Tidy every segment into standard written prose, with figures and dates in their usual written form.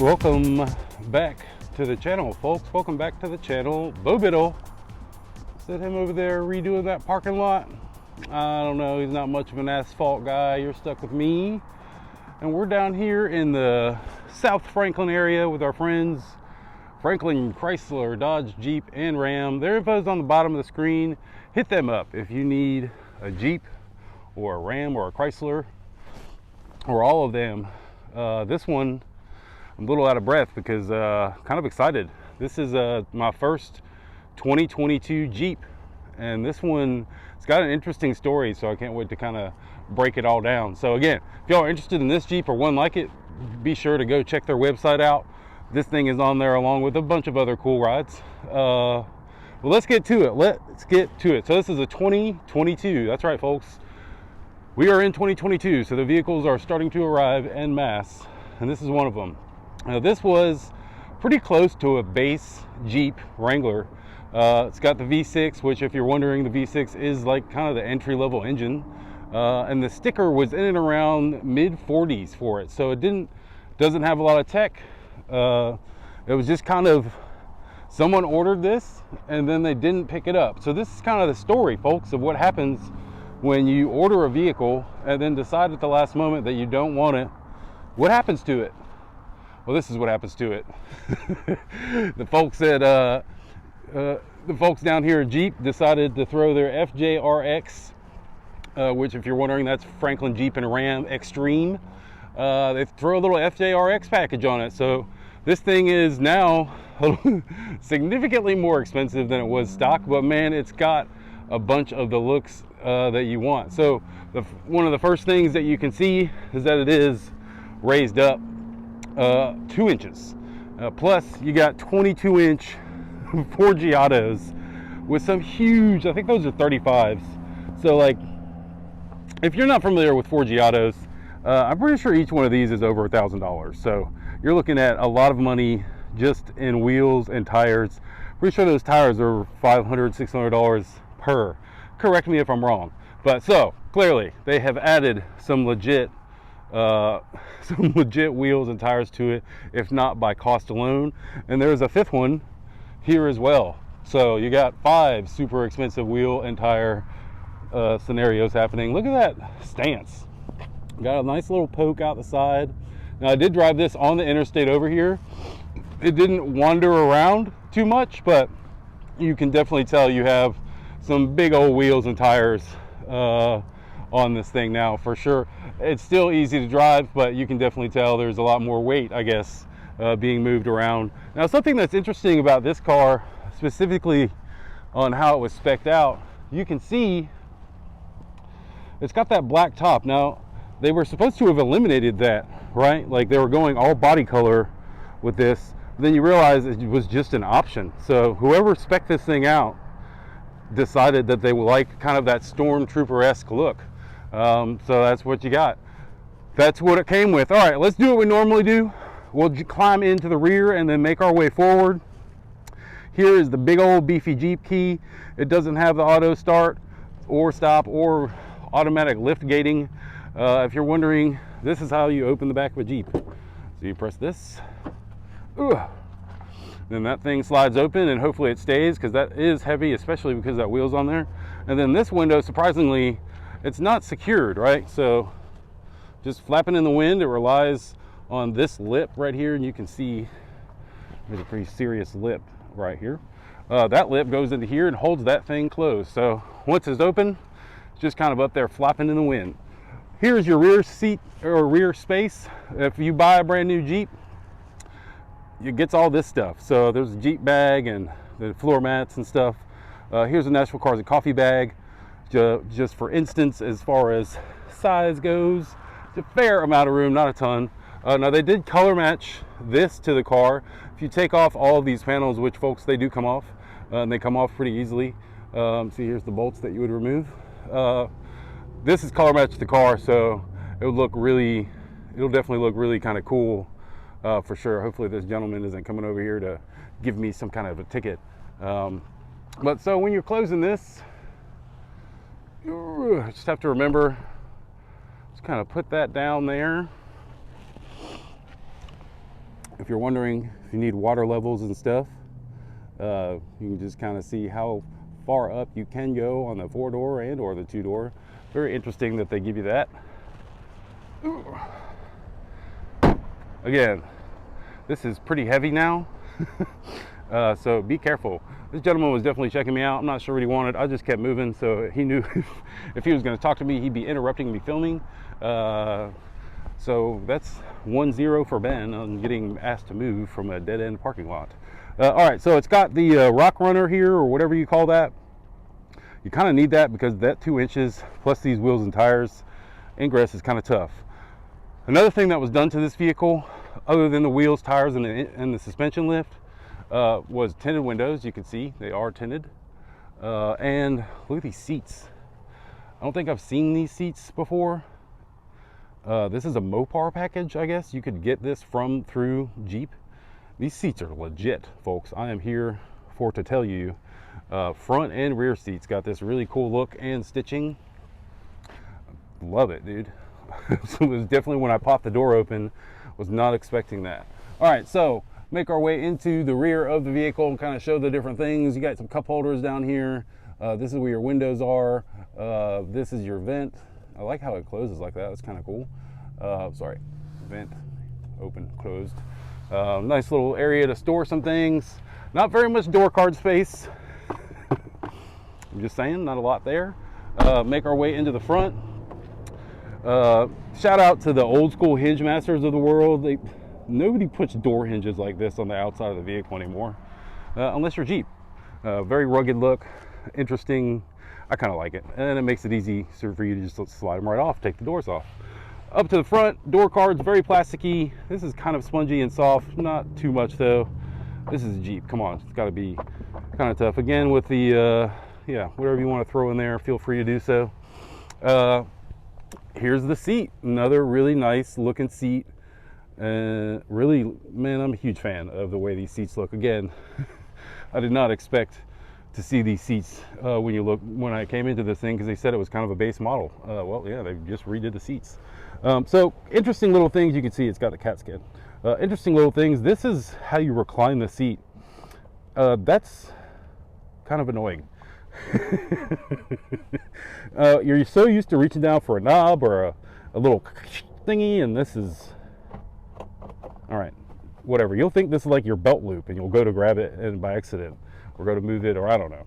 Welcome back to the channel, folks. Welcome back to the channel. Bo Biddle. Set him over there redoing that parking lot. I don't know, he's not much of an asphalt guy. You're stuck with me. And we're down here in the South Franklin area with our friends Franklin, Chrysler, Dodge, Jeep, and Ram. Their info is on the bottom of the screen. Hit them up if you need a Jeep or a Ram or a Chrysler or all of them. This one, I'm a little out of breath because kind of excited. This is my first 2022 Jeep, and this one, it's got an interesting story, so I can't wait to kind of break it all down. So again, if y'all are interested in this Jeep or one like it, be sure to go check their website out. This thing is on there along with a bunch of other cool rides. Well, let's get to it. Let's get to it. So this is a 2022. That's right, folks. We are in 2022, so the vehicles are starting to arrive en masse, and this is one of them. This was pretty close to a base Jeep Wrangler. It's got the V6, which, if you're wondering, the V6 is like kind of the entry-level engine, and the sticker was in and around mid-40s for it, so it doesn't have a lot of tech. It was just kind of someone ordered this and then they didn't pick it up. So this is kind of the story, folks, of what happens when you order a vehicle and then decide at the last moment that you don't want it. What happens to it? Well, this is what happens to it. The folks down here at Jeep decided to throw their FJR-X, which, if you're wondering, that's Franklin Jeep and Ram Extreme. They throw a little FJR-X package on it. So this thing is now significantly more expensive than it was stock, but man, it's got a bunch of the looks that you want. So one of the first things that you can see is that it is raised up 2 inches. Plus you got 22-inch Forgiatos with some huge, I think those are 35s. So like, if you're not familiar with Forgiatos, I'm pretty sure each one of these is over $1,000. So you're looking at a lot of money just in wheels and tires. Pretty sure those tires are $500, $600 per. Correct me if I'm wrong. But so clearly they have added some legit wheels and tires to it, if not by cost alone. And there's a 5th one here as well. So you got 5 super expensive wheel and tire scenarios happening. Look at that stance. Got a nice little poke out the side. Now, I did drive this on the interstate over here. It didn't wander around too much, but you can definitely tell you have some big old wheels and tires on this thing now, for sure. It's still easy to drive, but you can definitely tell there's a lot more weight, I guess, being moved around. Now, something that's interesting about this car, specifically on how it was spec'd out, you can see it's got that black top. Now, they were supposed to have eliminated that, right? Like, they were going all body color with this. Then you realize it was just an option. So whoever spec'd this thing out decided that they would like kind of that stormtrooper-esque look. So that's what you got. That's what it came with. All right, let's do what we normally do. We'll climb into the rear and then make our way forward. Here is the big old beefy Jeep key. It doesn't have the auto start or stop or automatic lift gating. If you're wondering, this is how you open the back of a Jeep. So you press this, then that thing slides open, and hopefully it stays, because that is heavy, especially because that wheel's on there. And then this window, surprisingly, it's not secured, right? So just flapping in the wind, it relies on this lip right here, and you can see there's a pretty serious lip right here. That lip goes into here and holds that thing closed. So once it's open, it's just kind of up there flapping in the wind. Here's your rear seat or rear space. If you buy a brand new Jeep, it gets all this stuff. So there's a Jeep bag and the floor mats and stuff. Here's a Nashville Cars and Coffee bag. Just for instance, as far as size goes, it's a fair amount of room, not a ton. Now, they did color match this to the car. If you take off all of these panels, which, folks, they do come off, and they come off pretty easily. See, here's the bolts that you would remove. This is color matched the car, so it'll definitely look really kind of cool, for sure. Hopefully this gentleman isn't coming over here to give me some kind of a ticket. But so when you're closing this, just have to remember, just kind of put that down there. If you're wondering if you need water levels and stuff, you can just kind of see how far up you can go on the 4-door and or the 2-door. Very interesting that they give you that. Again, this is pretty heavy now, so be careful. This gentleman was definitely checking me out. I'm not sure what he wanted. I just kept moving, so he knew if he was going to talk to me, he'd be interrupting me filming. So that's 1-0 for Ben on getting asked to move from a dead-end parking lot. All right, so it's got the rock runner here, or whatever you call that. You kind of need that because that 2 inches plus these wheels and tires, ingress is kind of tough. Another thing that was done to this vehicle, other than the wheels, tires, and the suspension lift, was tinted windows. You can see they are tinted. And look at these seats. I don't think I've seen these seats before. This is a Mopar package, I guess. You could get this through Jeep. These seats are legit, folks. I am here to tell you. Front and rear seats got this really cool look and stitching. Love it, dude. So it was definitely, when I popped the door open, was not expecting that. All right, so make our way into the rear of the vehicle and kind of show the different things. You got some cup holders down here. This is where your windows are. This is your vent. I like how it closes like that. That's kind of cool. Sorry, vent, open, closed. Nice little area to store some things. Not very much door card space. I'm just saying, not a lot there. Make our way into the front. Shout out to the old school hinge masters of the world. Nobody puts door hinges like this on the outside of the vehicle anymore, unless you're Jeep. Very rugged look, interesting. I kind of like it, and it makes it easy for you to just slide them right off, take the doors off. Up to the front, door cards, very plasticky. This is kind of spongy and soft, not too much though. This is a Jeep, come on, it's got to be kind of tough. Again, with the yeah, whatever you want to throw in there, feel free to do so. Here's the seat, another really nice looking seat. Really, man, I'm a huge fan of the way these seats look. Again, I did not expect to see these seats when I came into this thing, because they said it was kind of a base model. Well, yeah, they just redid the seats. So interesting little things. You can see it's got the Catskin. Interesting little things. This is how you recline the seat. That's kind of annoying. You're so used to reaching down for a knob or a little thingy, and this is, all right, whatever. You'll think this is like your belt loop, and you'll go to grab it and by accident, or go to move it, or I don't know.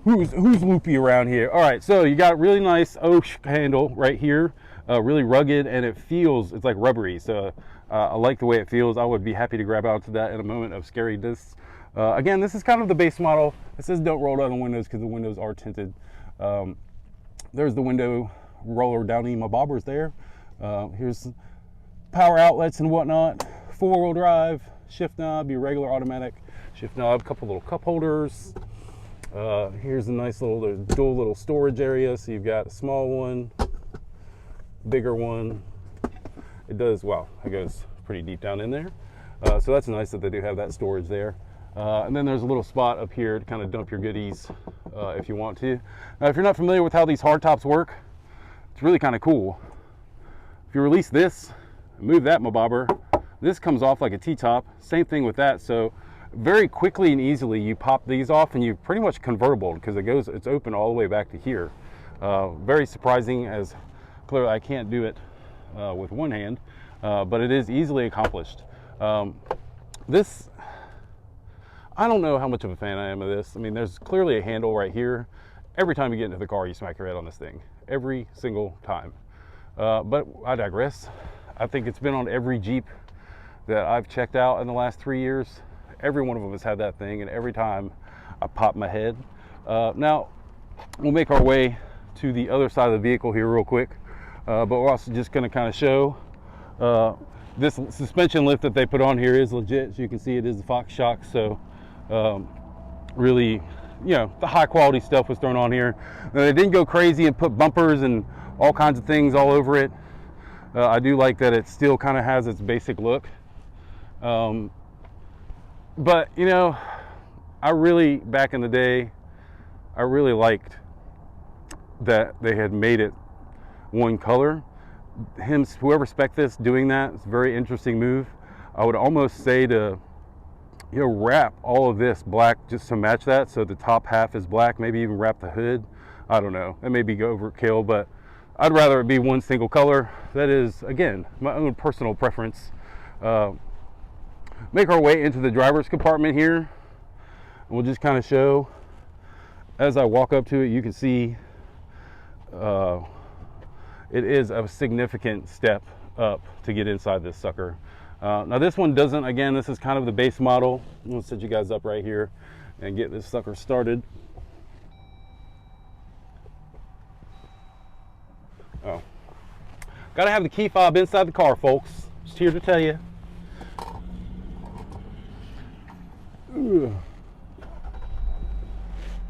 Who's loopy around here? All right, so you got really nice oak handle right here, really rugged, and it's like rubbery. So I like the way it feels. I would be happy to grab onto that in a moment of scariness. Again, this is kind of the base model. It says don't roll down the windows because the windows are tinted. There's the window roller downy, my bobbers there. Here's power outlets and whatnot. 4-wheel drive, shift knob, your regular automatic shift knob, couple little cup holders. Here's a nice little dual little storage area. So you've got a small one, bigger one. It goes pretty deep down in there. So that's nice that they do have that storage there. And then there's a little spot up here to kind of dump your goodies if you want to. Now, if you're not familiar with how these hardtops work, it's really kind of cool. If you release this, move that bobber, this comes off like a T-top. Same thing with that. So very quickly and easily you pop these off, and you pretty much convertible because it's open all the way back to here. Very surprising, as clearly I can't do it with one hand, but it is easily accomplished. This, I don't know how much of a fan I am of this. I mean, there's clearly a handle right here. Every time you get into the car, you smack your head on this thing. Every single time. But I digress. I think it's been on every Jeep that I've checked out in the last 3 years. Every one of them has had that thing, and every time I pop my head. Now, we'll make our way to the other side of the vehicle here real quick. But we're also just gonna kind of show this suspension lift that they put on here is legit. As you can see, it is the Fox shock. So really, you know, the high quality stuff was thrown on here. Now, they didn't go crazy and put bumpers and all kinds of things all over it. I do like that it still kind of has its basic look. But you know, back in the day, I really liked that they had made it one color. Whoever spec'd this doing that, it's a very interesting move. I would almost say to, you know, wrap all of this black just to match that, so the top half is black, maybe even wrap the hood. I don't know, it may be overkill, but I'd rather it be one single color. That is, again, my own personal preference. Make our way into the driver's compartment here. We'll just kind of show, as I walk up to it, you can see it is a significant step up to get inside this sucker. Now this one doesn't, again, this is kind of the base model. I'm gonna set you guys up right here and get this sucker started. Oh, gotta have the key fob inside the car, folks. Just here to tell you.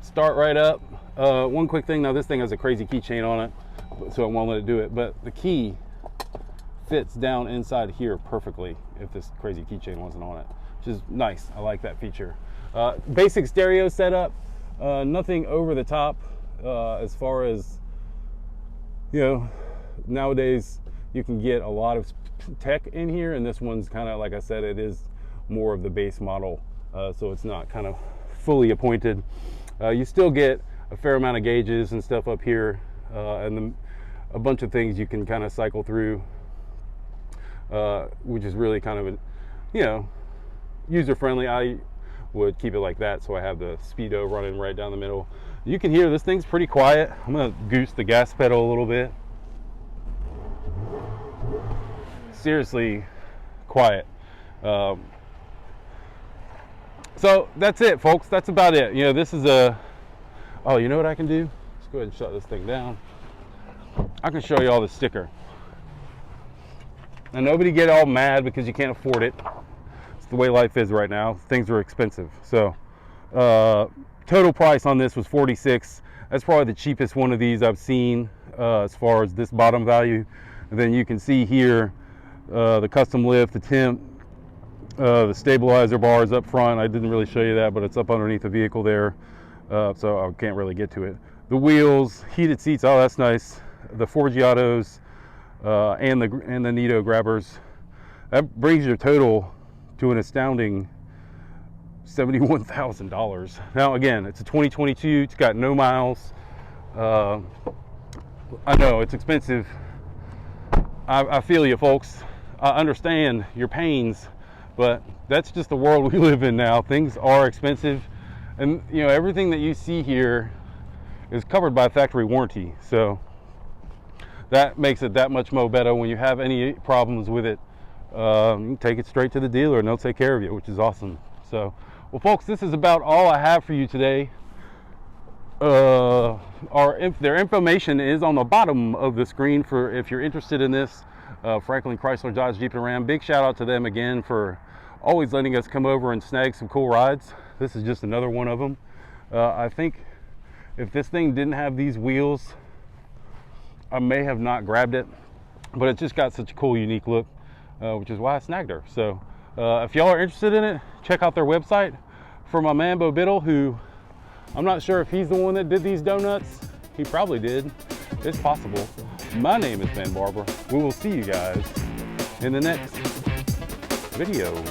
Start right up. One quick thing, now this thing has a crazy keychain on it, so I won't let it do it, but the key fits down inside here perfectly if this crazy keychain wasn't on it, which is nice. I like that feature. Basic stereo setup, nothing over the top as far as, you know, nowadays you can get a lot of tech in here, and this one's kind of, like I said, it is more of the base model, so it's not kind of fully appointed. You still get a fair amount of gauges and stuff up here, and a bunch of things you can kind of cycle through, which is really kind of, you know, user friendly. I would keep it like that, so I have the speedo running right down the middle. You can hear this thing's pretty quiet. I'm gonna goose the gas pedal a little bit. Seriously quiet. So that's it, folks. That's about it. You know, this is a, oh, you know what I can do? Let's go ahead and shut this thing down. I can show you all the sticker. And nobody get all mad because you can't afford it. It's the way life is right now. Things are expensive. So total price on this was $46. That's probably the cheapest one of these I've seen as far as this bottom value. And then you can see here the custom lift, the temp, the stabilizer bars up front. I didn't really show you that, but it's up underneath the vehicle there, so I can't really get to it. The wheels, heated seats, oh, that's nice. The Forgiatos and the Nitto grabbers. That brings your total to an astounding $71,000. Now again, it's a 2022, it's got no miles. I know it's expensive. I feel you, folks. I understand your pains, but that's just the world we live in now. Things are expensive, and you know, everything that you see here is covered by factory warranty, so that makes it that much more better. When you have any problems with it, you can take it straight to the dealer and they'll take care of you, which is awesome. So, well, folks, this is about all I have for you today. Their information is on the bottom of the screen for if you're interested in this. Franklin Chrysler Dodge Jeep and Ram, big shout out to them again for always letting us come over and snag some cool rides. This is just another one of them. I think if this thing didn't have these wheels, I may have not grabbed it, but it just got such a cool, unique look, which is why I snagged her. So if y'all are interested in it, check out their website. For my man Bo Biddle, who I'm not sure if he's the one that did these donuts. He probably did. It's possible. My name is Ben Barber. We will see you guys in the next video.